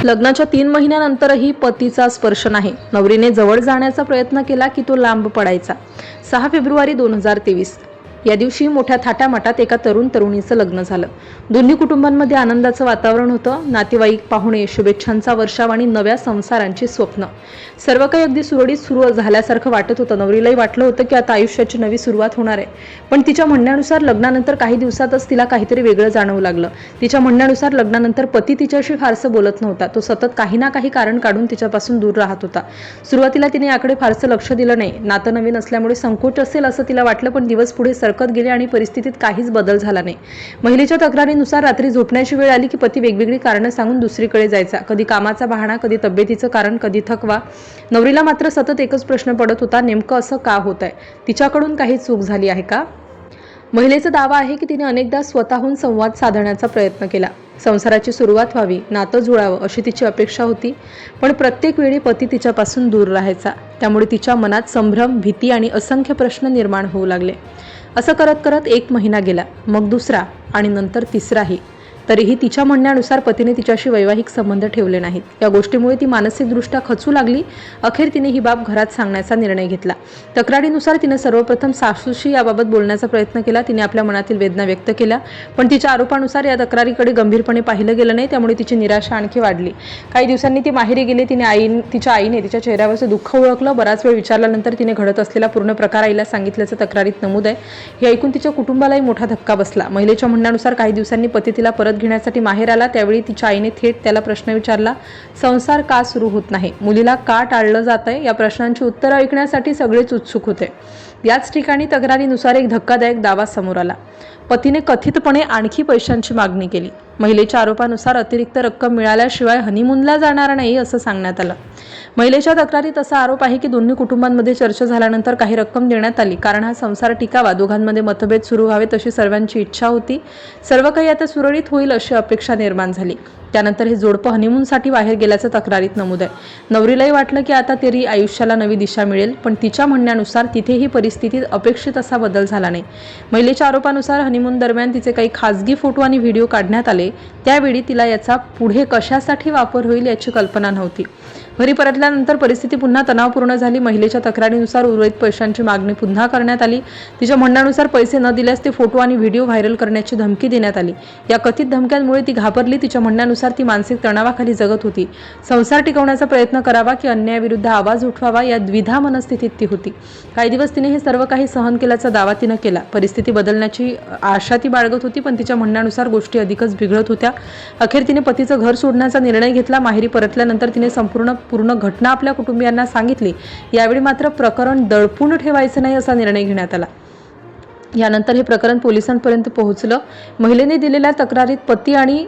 लग्नाच्या 3 महिन्यानंतरही पतीचा स्पर्श नाही. नवरीने जवळ जाण्याचा प्रयत्न केला की तो लांब पडायचा. 6 फेब्रुवारी 2023 या दिवशी मोठ्या थाटामाटात एका तरुणीचं लग्न झालं. दोन्ही कुटुंबांमध्ये आनंदाचं वातावरण होतं. नातेवाईक, पाहुणे, शुभेच्छांचा वर्षाव आणि नव्या संसारांची स्वप्न. सर्व काही अगदी सुरळीत सुरू झाल्यासारखं वाटत होतं. नवरीलाही वाटलं होतं की आता आयुष्याची नवी सुरुवात होणार आहे. पण तिच्या म्हणण्यानुसार लग्नानंतर काही दिवसातच तिला काहीतरी वेगळं जाणवू लागलं. तिच्या म्हणण्यानुसार लग्नानंतर पती तिच्याशी फारसं बोलत नव्हता. तो सतत काही ना काही कारण काढून तिच्यापासून दूर राहत होता. सुरुवातीला तिने याकडे फारसं लक्ष दिलं नाही. नातं नवीन असल्यामुळे संकोच असेल असं तिला वाटलं, पण दिवस पुढे सरकत गेले आणि परिस्थितीत काहीच बदल झाला नाही. महिलेच्या तक्रारीनुसार रात्री झोपण्याची वेळ आली की पती वेगवेगळी कारणं सांगून दुसरीकडे जायचा. कधी कामाचा बहाणा, कधी तब्येतीचं कारण, कधी थकवा. नवरीला मात्र सतत एकच प्रश्न पडत होता, नेमकं असं का होत आहे? तिच्याकडून काही चूक झाली आहे का? महिलेचा दावा आहे की तिने अनेकदा स्वतःहून संवाद साधण्याचा प्रयत्न केला. संसाराची सुरुवात व्हावी, नातं जुळावं अशी तिची अपेक्षा होती. पण प्रत्येक वेळी पती तिच्यापासून दूर राहायचा. त्यामुळे तिच्या मनात संभ्रम, भीती आणि असंख्य प्रश्न निर्माण होऊ लागले. असं करत करत 1 महिना गेला, मग दुसरा आणि नंतर तिसराही. तरीही तिच्या म्हणण्यानुसार पतीने तिच्याशी वैवाहिक संबंध ठेवले नाहीत. या गोष्टीमुळे ती मानसिकदृष्ट्या खचू लागली. अखेर तिने ही बाब घरात सांगण्याचा निर्णय घेतला. तक्रारीनुसार तिने सर्वप्रथम सासूशी याबाबत बोलण्याचा प्रयत्न केला. तिने आपल्या मनातील वेदना व्यक्त केल्या, पण तिच्या आरोपानुसार या तक्रारीकडे गंभीरपणे पाहिलं गेलं नाही. त्यामुळे तिची निराशा आणखी वाढली. काही दिवसांनी ती माहेरी गेली. तिच्या आईने तिच्या चेहऱ्यावरचं दुःख ओळखलं. बराच वेळ विचारल्यानंतर तिने घडत असलेला पूर्ण प्रकार आईला सांगितल्याचं तक्रारीत नमूद आहे. हे ऐकून तिच्या कुटुंबालाही मोठा धक्का बसला. महिलेच्या म्हणण्यानुसार काही दिवसांनी पती तिला परत घेण्यासाठी माहेर आला. त्यावेळी तिच्या आईने थेट त्याला प्रश्न विचारला, संसार का सुरू होत नाही? मुलीला का टाळलं जातंय? या प्रश्नांची उत्तरं ऐकण्यासाठी सगळेच उत्सुक होते. याच ठिकाणी तक्रारीनुसार एक धक्कादायक दावा समोर आला. पतीने कथितपणे आणखी पैशांची मागणी केली. महिलेच्या आरोपानुसार अतिरिक्त रक्कम मिळाल्याशिवाय हनीमूनला जाणार नाही असं सांगण्यात आलं. महिलेच्या तक्रारीत असा आरोप आहे की दोन्ही कुटुंबांमध्ये चर्चा झाल्यानंतर काही रक्कम देण्यात आली, कारण हा संसार टिकावा. दोघांमध्ये मतभेद सुरू व्हावेत अशी सर्वांची इच्छा होती. सर्व काही आता सुरळीत होईल अशी अपेक्षा निर्माण झाली. त्यानंतर हे जोडपं हनीमूनसाठी बाहेर गेल्याचं तक्रारीत नमूद आहे. नवरीलाही वाटलं की आता तरी आयुष्याला नवी दिशा मिळेल, पण तिच्या म्हणण्यानुसार तिथेही परिस्थितीत अपेक्षित असा बदल झाला नाही. महिलेच्या आरोपानुसार हनीमून दरम्यान तिचे काही खासगी फोटो आणि व्हिडिओ काढण्यात आले. त्यावेळी तिला याचा पुढे कशासाठी वापर होईल याची कल्पना नव्हती. घरी परतल्यानंतर परिस्थिती पुन्हा तणावपूर्ण झाली. महिलेच्या तक्रारीनुसार उर्वरित पैशांची मागणी पुन्हा करण्यात आली. तिच्या म्हणण्यानुसार पैसे न दिल्यास ते फोटो आणि व्हिडिओ व्हायरल करण्याची धमकी देण्यात आली. या कथित धमक्यांमुळे ती घाबरली. तिच्या म्हणण्यानुसार ती मानसिक तणावाखाली जगत होती. संसार टिकवण्याचा प्रयत्न करावा की अन्यायाविरुद्ध आवाज उठवावा या द्विधा मनस्थितीत ती होती. काही दिवस तिने हे सर्व काही सहन केल्याचा दावा तिनं केला. परिस्थिती बदलण्याची आशा ती बाळगत होती, पण तिच्या म्हणण्यानुसार गोष्टी अधिकच बिघडत होत्या. अखेर तिने पतीचं घर सोडण्याचा निर्णय घेतला. माहेरी परतल्यानंतर तिने पूर्ण घटना आपल्या कुटुंबियांना सांगितली. यावेळी मात्र प्रकरण दडपून ठेवायचं नाही असा निर्णय घेण्यात आला. यानंतर हे प्रकरण पोलिसांपर्यंत पोहोचलं. महिलेने दिलेल्या तक्रारीत पती आणि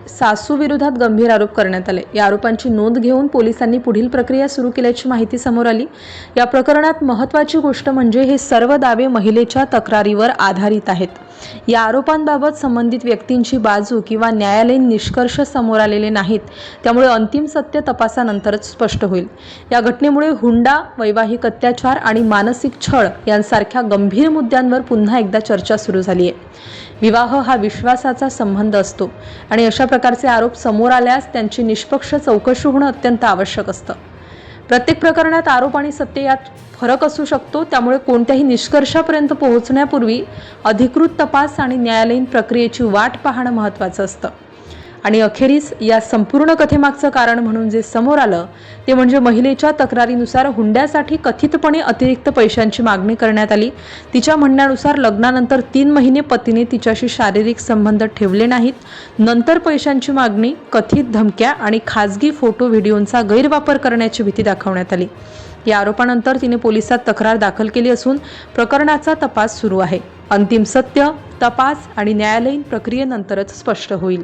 सासू विरोधात गंभीर आरोप करण्यात आले. या आरोपांची नोंद घेऊन पोलिसांनी पुढील प्रक्रिया सुरू केल्याची माहिती समोर आली. या प्रकरणात महत्त्वाची गोष्ट म्हणजे हे सर्व दावे महिलेच्या तक्रारीवर आधारित आहेत. या आरोपांबाबत संबंधित व्यक्तींची बाजू किंवा न्यायालयीन निष्कर्ष समोर आलेले नाहीत. त्यामुळे अंतिम सत्य तपासानंतरच स्पष्ट होईल. या घटनेमुळे हुंडा, वैवाहिक अत्याचार आणि मानसिक छळ यांसारख्या गंभीर मुद्द्यांवर पुन्हा एकदा चर्चा सुरू झाली आहे. विवाह हा विश्वासाचा संबंध असतो आणि अशा प्रकारचे आरोप समोर आल्यास त्यांची निष्पक्ष चौकशी होणं अत्यंत आवश्यक असतं. प्रत्येक प्रकरणात आरोप आणि सत्य यात फरक असू शकतो. त्यामुळे कोणत्याही निष्कर्षापर्यंत पोहोचण्यापूर्वी अधिकृत तपास आणि न्यायालयीन प्रक्रियेची वाट पाहणं महत्त्वाचं असतं. आणि अखेरीस या संपूर्ण कथेमागचं कारण म्हणून जे समोर आलं ते म्हणजे महिलेच्या तक्रारीनुसार हुंड्यासाठी कथितपणे अतिरिक्त पैशांची मागणी करण्यात आली. तिच्या म्हणण्यानुसार लग्नानंतर 3 महिने पतीने तिच्याशी शारीरिक संबंध ठेवले नाहीत. नंतर पैशांची मागणी, कथित धमक्या आणि खासगी फोटो व्हिडिओंचा गैरवापर करण्याची भीती दाखवण्यात आली. या आरोपानंतर तिने पोलिसात तक्रार दाखल केली असून प्रकरणाचा तपास सुरू आहे. अंतिम सत्य, तपास आणि न्यायालयीन प्रक्रियेनंतरच स्पष्ट होईल.